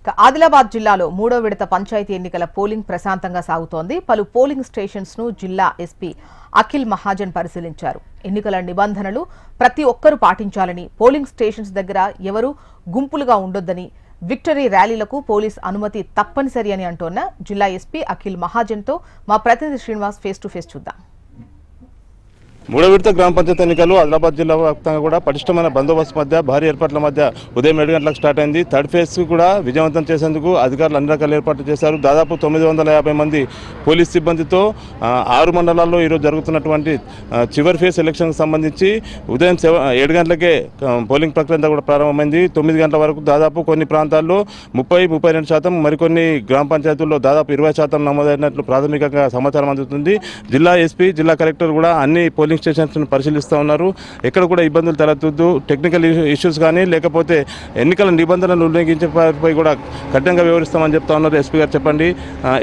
ఆదిలాబాద్ జిల్లాలో మూడో విడత పంచాయతీ ఎన్నికల పోలింగ్ ప్రశాంతంగా సాగుతోంది. పలు పోలింగ్ స్టేషన్స్ ను జిల్లా ఎస్పీ అఖిల్ మహాజన్ పరిశీలించారు. ఎన్నికల నిబంధనలు ప్రతి ఒక్కరూ పాటించాలని, పోలింగ్ స్టేషన్స్ దగ్గర ఎవరూ గుంపులుగా ఉండొద్దని, విక్టరీ ర్యాలీలకు పోలీస్ అనుమతి తప్పనిసరి అని అంటోన్న జిల్లా ఎస్పీ అఖిల్ మహాజన్ తో మా ప్రతినిధి శ్రీనివాస్ ఫేస్ టు ఫేస్ చూద్దాం. మూడో విడత గ్రామ పంచాయతీ ఎన్నికలు ఆదిలాబాద్ జిల్లా వ్యాప్తంగా కూడా పటిష్టమైన బందోబస్తు మధ్య భారీ ఏర్పాట్ల మధ్య ఉదయం 7 గంటలకు స్టార్ట్ అయింది. థర్డ్ ఫేజ్ కూడా విజయవంతం చేసేందుకు అధికారులు అన్ని రకాల ఏర్పాట్లు చేశారు. దాదాపు 950 మంది పోలీస్ సిబ్బందితో 6 మండలాల్లో ఈరోజు జరుగుతున్నటువంటి చివరి ఫేజ్ ఎలక్షన్కి సంబంధించి ఉదయం 7 గంటలకే పోలింగ్ ప్రక్రియ కూడా ప్రారంభమైంది. 9 గంటల వరకు దాదాపు కొన్ని ప్రాంతాల్లో 30-32%, మరికొన్ని గ్రామ పంచాయతీల్లో దాదాపు 20% నమోదైనట్లు ప్రాథమికంగా సమాచారం అందుతుంది. జిల్లా ఎస్పీ, జిల్లా కలెక్టర్ కూడా అన్ని పోలింగ్ స్టేషన్స్ పరిశీలిస్తూ ఉన్నారు. ఎక్కడ కూడా ఇబ్బందులు తలెత్తొద్దు, టెక్నికల్ ఇష్యూస్ కానీ లేకపోతే ఎన్నికల నిబంధనలు ఉల్లంఘించేపై కూడా కఠినంగా వ్యవహరిస్తామని చెప్తా ఉన్నారు. ఎస్పీ గారు చెప్పండి,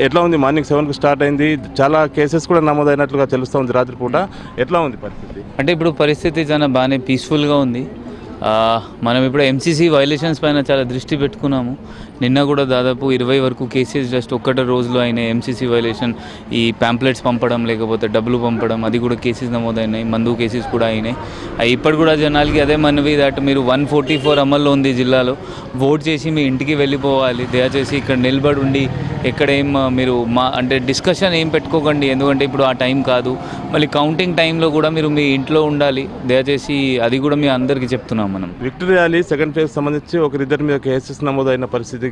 ఎట్లా ఉంది? మార్నింగ్ 7కు స్టార్ట్ అయింది, చాలా కేసెస్ కూడా నమోదైనట్లుగా తెలుస్తూ ఉంది. రాత్రి పూట ఎట్లా ఉంది పరిస్థితి? అంటే ఇప్పుడు పరిస్థితి చాలా బాగానే పీస్ఫుల్గా ఉంది. మనం ఇప్పుడు ఎంసీసీ వైలేషన్స్ పైన చాలా దృష్టి పెట్టుకున్నాము. నిన్న కూడా దాదాపు 20 వరకు కేసెస్ జస్ట్ ఒక్కటే రోజులో అయినాయి. ఎంసీసీ వైలేషన్, ఈ ప్యాంప్లెట్స్ పంపడం లేకపోతే డబ్బులు పంపడం, అది కూడా కేసెస్ నమోదైనాయి. మందు కేసెస్ కూడా అయినాయి. ఇప్పుడు కూడా జనాలకి అదే మనవి దట్ మీరు 144 అమల్లో ఉంది జిల్లాలో. ఓట్ చేసి మీ ఇంటికి వెళ్ళిపోవాలి. దయచేసి ఇక్కడ నిలబడి ఉండి ఎక్కడేం మీరు అంటే డిస్కషన్ ఏం పెట్టుకోకండి, ఎందుకంటే ఇప్పుడు ఆ టైం కాదు. మళ్ళీ కౌంటింగ్ టైంలో కూడా మీరు మీ ఇంట్లో ఉండాలి. దయచేసి అది కూడా మీ అందరికీ చెప్తున్నాం. మనం విక్టరీ ర్యాలీ సెకండ్ ఫేజ్ సంబంధించి ఒకరిద్దరి మీద కేసెస్ నమోదైన పరిస్థితి,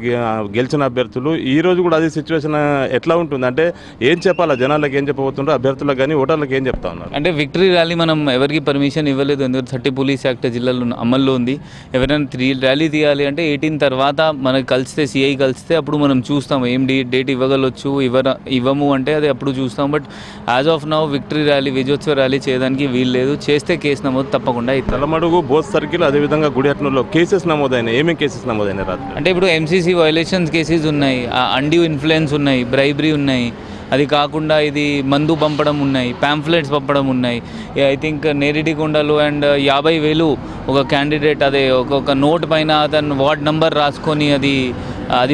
గెలిచిన అభ్యర్థులు ఈ రోజు కూడా అదే సిచ్యువేషన్ ఎట్లా ఉంటుంది? అంటే ఏం చెప్పాలా జనాలకు, ఏం చెప్పబోతుండ్రో అభ్యర్థులకు కానీ ఓటర్లకు ఏం చెప్తా ఉన్నారు? అంటే విక్టరీ ర్యాలీ మనం ఎవరికి పర్మిషన్ ఇవ్వలేదు, ఎందుకంటే 30 పోలీస్ యాక్ట్ జిల్లాలో అమల్లో ఉంది. ఎవరైనా ర్యాలీ తీయాలి అంటే 18 తర్వాత మనకు కలిస్తే, సిఐ కలిస్తే అప్పుడు మనం చూస్తాం ఏం డేట్ ఇవ్వగలవచ్చు, ఇవ్వము అంటే అది అప్పుడు చూస్తాం. But as of now victory rally, విజయోత్సవ ర్యాలీ చేయడానికి వీలు లేదు. చేస్తే కేసు నమోదు తప్పకుండా అవుతుంది. తలమడుగు, బోత్ సర్కిల్, అదేవిధంగా గుడిహట్నూరులో కేసెస్ నమోదైనాయి. ఏమేమి కేసెస్ నమోదైనాయి రాత్రి? అంటే ఇప్పుడు ఎంసీసీ వైలేషన్స్ కేసెస్ ఉన్నాయి, అండ్యూ ఇన్ఫ్లుయెన్స్ ఉన్నాయి, బ్రైబరీ ఉన్నాయి. అది కాకుండా ఇది మందు పంపడం ఉన్నాయి, ప్యాంఫ్లెట్స్ పంపడం ఉన్నాయి. ఐ థింక్ నేరేడిగొండలో అండ్ 50,000 ఒక క్యాండిడేట్ అదే ఒక నోట్ పైన అతను వార్డ్ నంబర్ రాసుకొని అది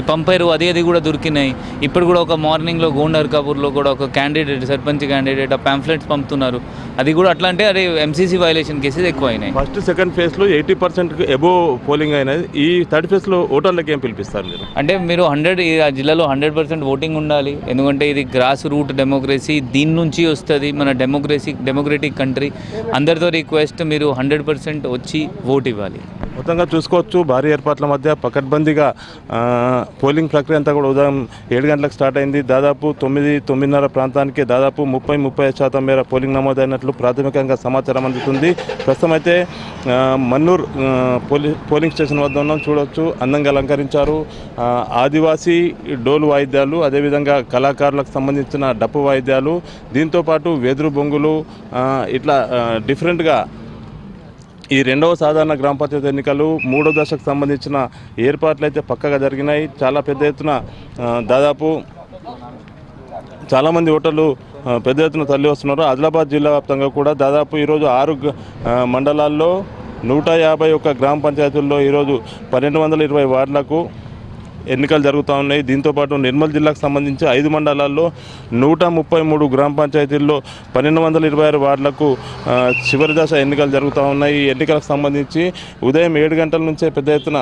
పంపారు. అది కూడా దొరికినాయి. ఇప్పుడు కూడా ఒక మార్నింగ్లో గోండర్ కపూర్లో కూడా ఒక క్యాండిడేట్, సర్పంచ్ క్యాండిడేట్, ఆ ప్యాంఫ్లెట్స్ పంపుతున్నారు. అది కూడా అట్లా అంటే అదే ఎంసీసీ వైలేషన్ కేసెస్ ఎక్కువ అయినాయి. ఫస్ట్ సెకండ్ ఫేజ్లో 80% అబోవ్ పోలింగ్ అయినది. ఈ థర్డ్ ఫేజ్లో ఓటర్లకు ఏం పిలిపిస్తారు మీరు? అంటే మీరు ఆ జిల్లాలో 100% ఓటింగ్ ఉండాలి. ఎందుకంటే ఇది గ్రాస్ రూట్ డెమోక్రసీ, దీని నుంచి వస్తుంది మన డెమోక్రటిక్ కంట్రీ. అందరితో రిక్వెస్ట్, మీరు 100% వచ్చి ఓట్ ఇవ్వాలి. మొత్తంగా చూసుకోవచ్చు, భారీ ఏర్పాట్ల మధ్య పకడ్బందీగా పోలింగ్ ప్రక్రియ అంతా కూడా ఉదయం 7 గంటలకు స్టార్ట్ అయింది. దాదాపు 9-9:30 ప్రాంతానికి దాదాపు 30-35% మేర పోలింగ్ నమోదైనట్లు ప్రాథమికంగా సమాచారం అందుతుంది. ప్రస్తుతం అయితే మన్నూర్ పోలింగ్ స్టేషన్ వద్ద ఉన్నాం. చూడవచ్చు, అందంగా అలంకరించారు. ఆదివాసీ డోలు వాయిద్యాలు, అదేవిధంగా కళాకారులకు సంబంధించిన డప్పు వాయిద్యాలు, దీంతోపాటు వెదురు బొంగులు, ఇట్లా డిఫరెంట్గా ఈ రెండవ సాధారణ గ్రామ పంచాయతీ ఎన్నికలు మూడో దశకు సంబంధించిన ఏర్పాట్లు అయితే పక్కగా జరిగినాయి. చాలా పెద్ద ఎత్తున దాదాపు చాలామంది ఓటర్లు పెద్ద ఎత్తున తరలి వస్తున్నారు. ఆదిలాబాద్ జిల్లా వ్యాప్తంగా కూడా దాదాపు ఈరోజు 6 మండలాల్లో 151 గ్రామ పంచాయతీల్లో ఈరోజు 1220 వార్డులకు ఎన్నికలు జరుగుతూ ఉన్నాయి. దీంతోపాటు నిర్మల్ జిల్లాకు సంబంధించి 5 మండలాల్లో 133 గ్రామ పంచాయతీల్లో 1226 వార్డులకు చివరి దశ ఎన్నికలు జరుగుతూ ఉన్నాయి. ఈ ఎన్నికలకు సంబంధించి ఉదయం 7 గంటల నుంచే పెద్ద ఎత్తున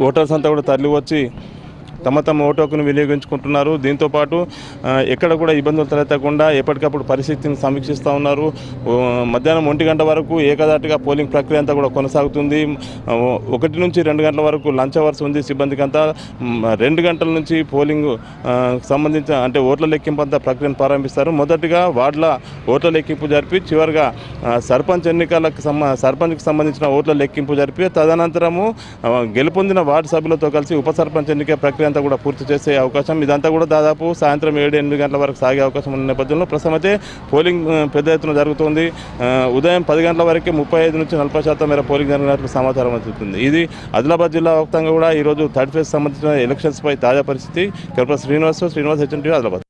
ఓటర్స్ అంతా కూడా తరలి వచ్చి తమ ఓటు హక్కును వినియోగించుకుంటున్నారు. దీంతోపాటు ఎక్కడ కూడా ఇబ్బందులు తలెత్తకుండా ఎప్పటికప్పుడు పరిస్థితిని సమీక్షిస్తూ ఉన్నారు. మధ్యాహ్నం 1 గంట వరకు ఏకదాటిగా పోలింగ్ ప్రక్రియ అంతా కూడా కొనసాగుతుంది. 1 నుంచి 2 గంటల వరకు లంచ్ అవర్స్ ఉంది సిబ్బందికి అంతా. 2 గంటల నుంచి పోలింగ్ సంబంధించిన అంటే ఓట్ల లెక్కింపు అంతా ప్రక్రియను ప్రారంభిస్తారు. మొదటిగా వార్డుల ఓట్ల లెక్కింపు జరిపి చివరిగా సర్పంచ్కి సంబంధించిన ఓట్ల లెక్కింపు జరిపి తదనంతరము గెలుపొందిన వార్డు సభ్యులతో కలిసి ఉప సర్పంచ్ ఎన్నిక ప్రక్రియ అంతా కూడా పూర్తి చేసే అవకాశం, ఇదంతా కూడా దాదాపు సాయంత్రం 7-8 గంటల వరకు సాగే అవకాశం ఉన్న నేపథ్యంలో ప్రస్తుతం అయితే పోలింగ్ పెద్ద ఎత్తున జరుగుతుంది. ఉదయం 10 గంటల వరకే 35-40% మేర పోలింగ్ జరిగినట్లు సమాచారం అందుతుంది. ఇది ఆదిలాబాద్ జిల్లా వ్యాప్తంగా కూడా ఈరోజు థర్డ్ ఫేజ్ సంబంధించిన ఎలక్షన్స్ పై తాజా పరిస్థితి. Srinivas, HN TV, Adilabad.